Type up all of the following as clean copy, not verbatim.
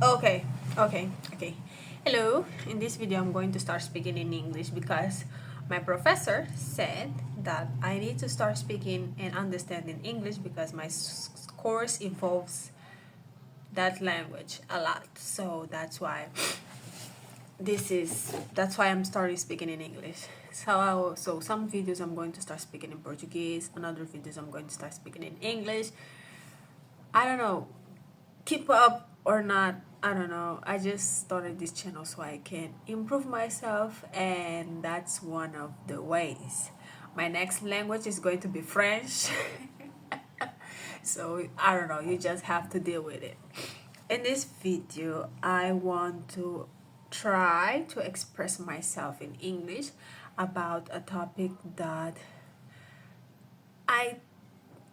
Okay, okay. Hello, in this video I'm going to start speaking in English because my professor said that I need to start speaking and understanding English because my course involves that language a lot. So that's why I'm starting speaking in English. So some videos I'm going to start speaking in Portuguese, and other videos I'm going to start speaking in English. I don't know, keep up or not, I don't know. I just started this channel so I can improve myself, and that's one of the ways. My next language is going to be French. So I don't know, you just have to deal with it. In this video I want to try to express myself in English about a topic that I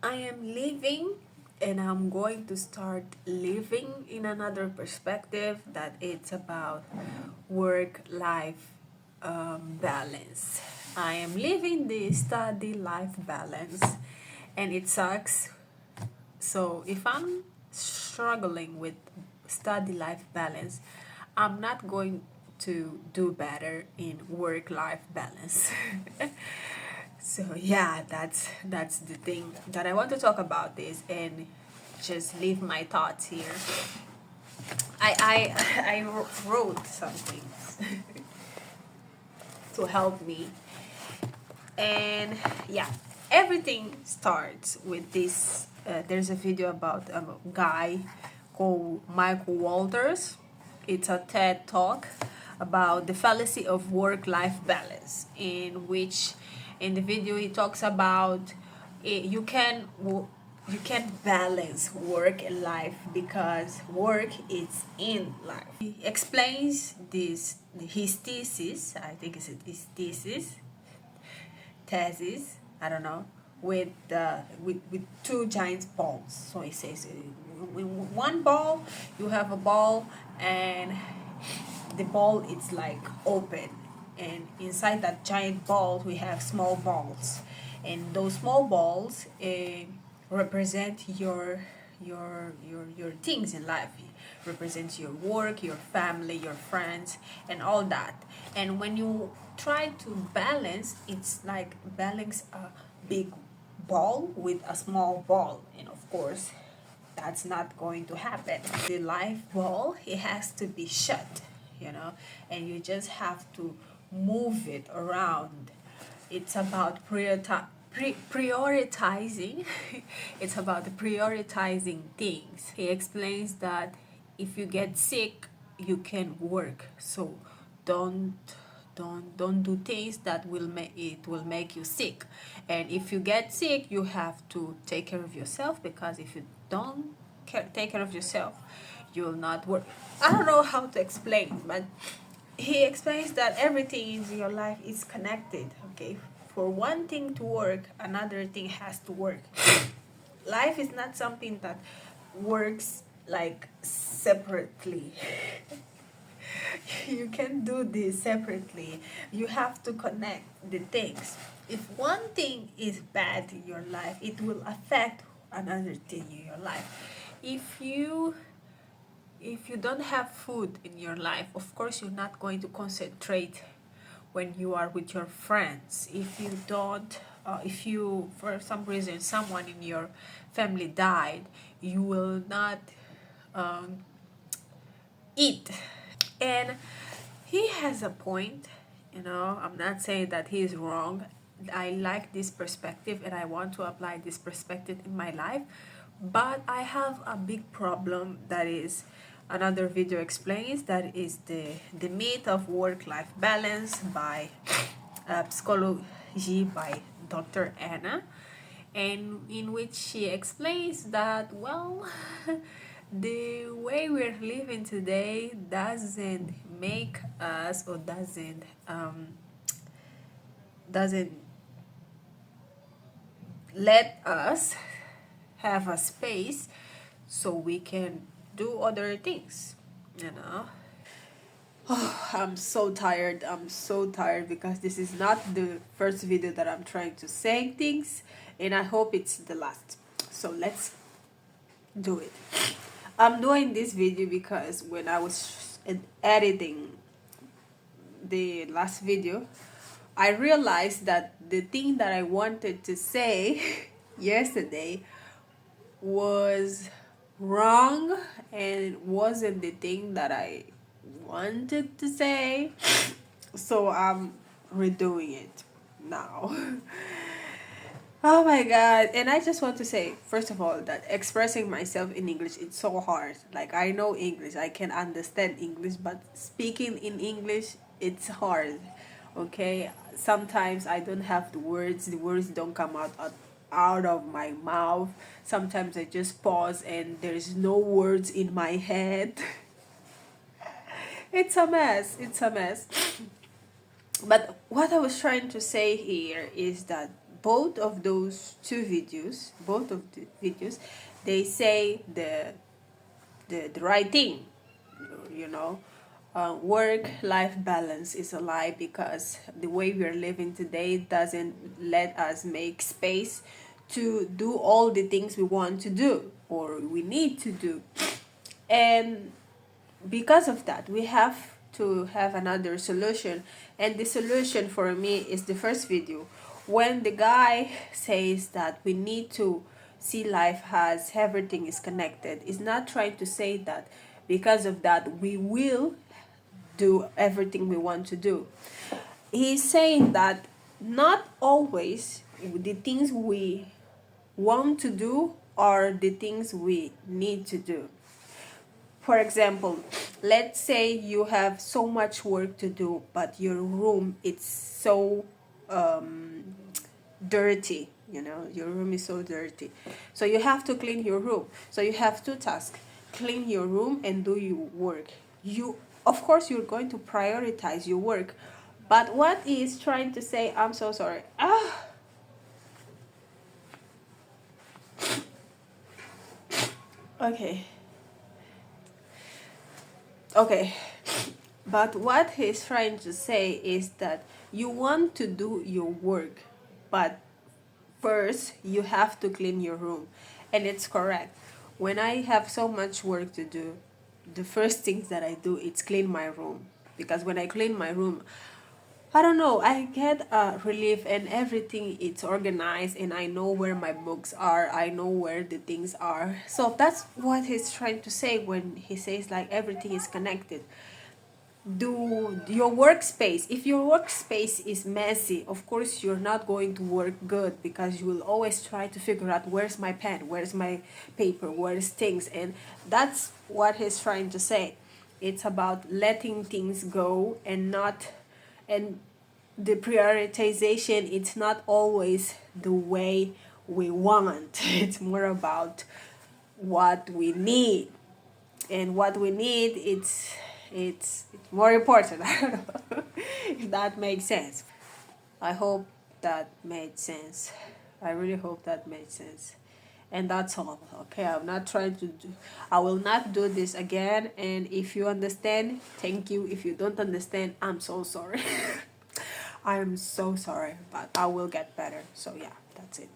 I am living, and I'm going to start living in another perspective, that it's about work-life balance. I am living the study-life balance, and it sucks. So if I'm struggling with study-life balance, I'm not going to do better in work-life balance. So yeah, that's the thing that I want to talk about this and just leave my thoughts here. I wrote some things to help me, and yeah, everything starts with this. There's a video about a guy called Michael Walters. It's a TED talk about the fallacy of work-life balance, in which in the video he talks about you can balance work and life because work is in life. He explains his thesis, I think it's his thesis, I don't know, with two giant balls. So he says, with one ball you have a ball, and the ball is like open, and inside that giant ball we have small balls, and those small balls represent your things in life, represents your work, your family, your friends, and all that. And when you try to balance, it's like balance a big ball with a small ball, and of course that's not going to happen. The life ball, it has to be shut, and you just have to move it around. It's about prioritizing. It's about prioritizing things. He explains that if you get sick, you can work. So don't don't do things that will make you sick. And if you get sick, you have to take care of yourself, because if you don't take care of yourself, you will not work. I don't know how to explain, but he explains that everything in your life is connected. Okay, for one thing to work, another thing has to work. Life is not something that works like separately. You can do this separately. You have to connect the things. If one thing is bad in your life, it will affect another thing in your life. If you don't have food in your life, of course you're not going to concentrate when you are with your friends. If you, for some reason, someone in your family died, you will not eat. And he has a point. I'm not saying that he is wrong. I like this perspective, and I want to apply this perspective in my life. But I have a big problem, that is, another video explains, that is the myth of work-life balance by psychology by Dr. Anna, and in which she explains that, well, the way we're living today doesn't make us, or doesn't let us have a space so we can do other things, you know. Oh, I'm so tired. I'm so tired because this is not the first video that I'm trying to say things, and I hope it's the last. So let's do it. I'm doing this video because when I was editing the last video, I realized that the thing that I wanted to say yesterday was wrong, and it wasn't the thing that I wanted to say. So I'm redoing it now. Oh my god. And I just want to say, first of all, that expressing myself in English, it's so hard. Like, I know English, I can understand English, but speaking in English, it's hard. Okay? Sometimes I don't have the words don't come out of my mouth. Sometimes I just pause and there's no words in my head. It's a mess. It's a mess. But what I was trying to say here is that both of the videos, they say the right thing, you know. Work-life balance is a lie because the way we are living today doesn't let us make space to do all the things we want to do or we need to do. And because of that, we have to have another solution. And the solution for me is the first video, when the guy says that we need to see life as everything is connected. It's not trying to say that because of that we will do everything we want to do. He's saying that not always the things we want to do are the things we need to do. For example, let's say you have so much work to do, but your room it's so dirty. You know, your room is so dirty. So you have to clean your room. So you have two tasks: clean your room and do your work. You, of course, you're going to prioritize your work. But what is trying to say, I'm so sorry. Okay. Okay. But what he's trying to say is that you want to do your work, but first you have to clean your room. And it's correct. When I have so much work to do, the first things that I do is clean my room. Because when I clean my room, I don't know, I get a relief and everything it's organized and I know where my books are, I know where the things are. So that's what he's trying to say when he says like everything is connected. Do your workspace, if your workspace is messy, of course you're not going to work good, because you will always try to figure out where's my pen, where's my paper, where's things. And that's what he's trying to say. It's about letting things go and not, and the prioritization, it's not always the way we want. It's more about what we need, and what we need, it's more important. I don't know if that makes sense. I hope that made sense. I really hope that made sense. And that's all. Okay, I'm not trying to do, I will not do this again. And if you understand, thank you. If you don't understand, I'm so sorry. I'm so sorry, but I will get better. So yeah, that's it.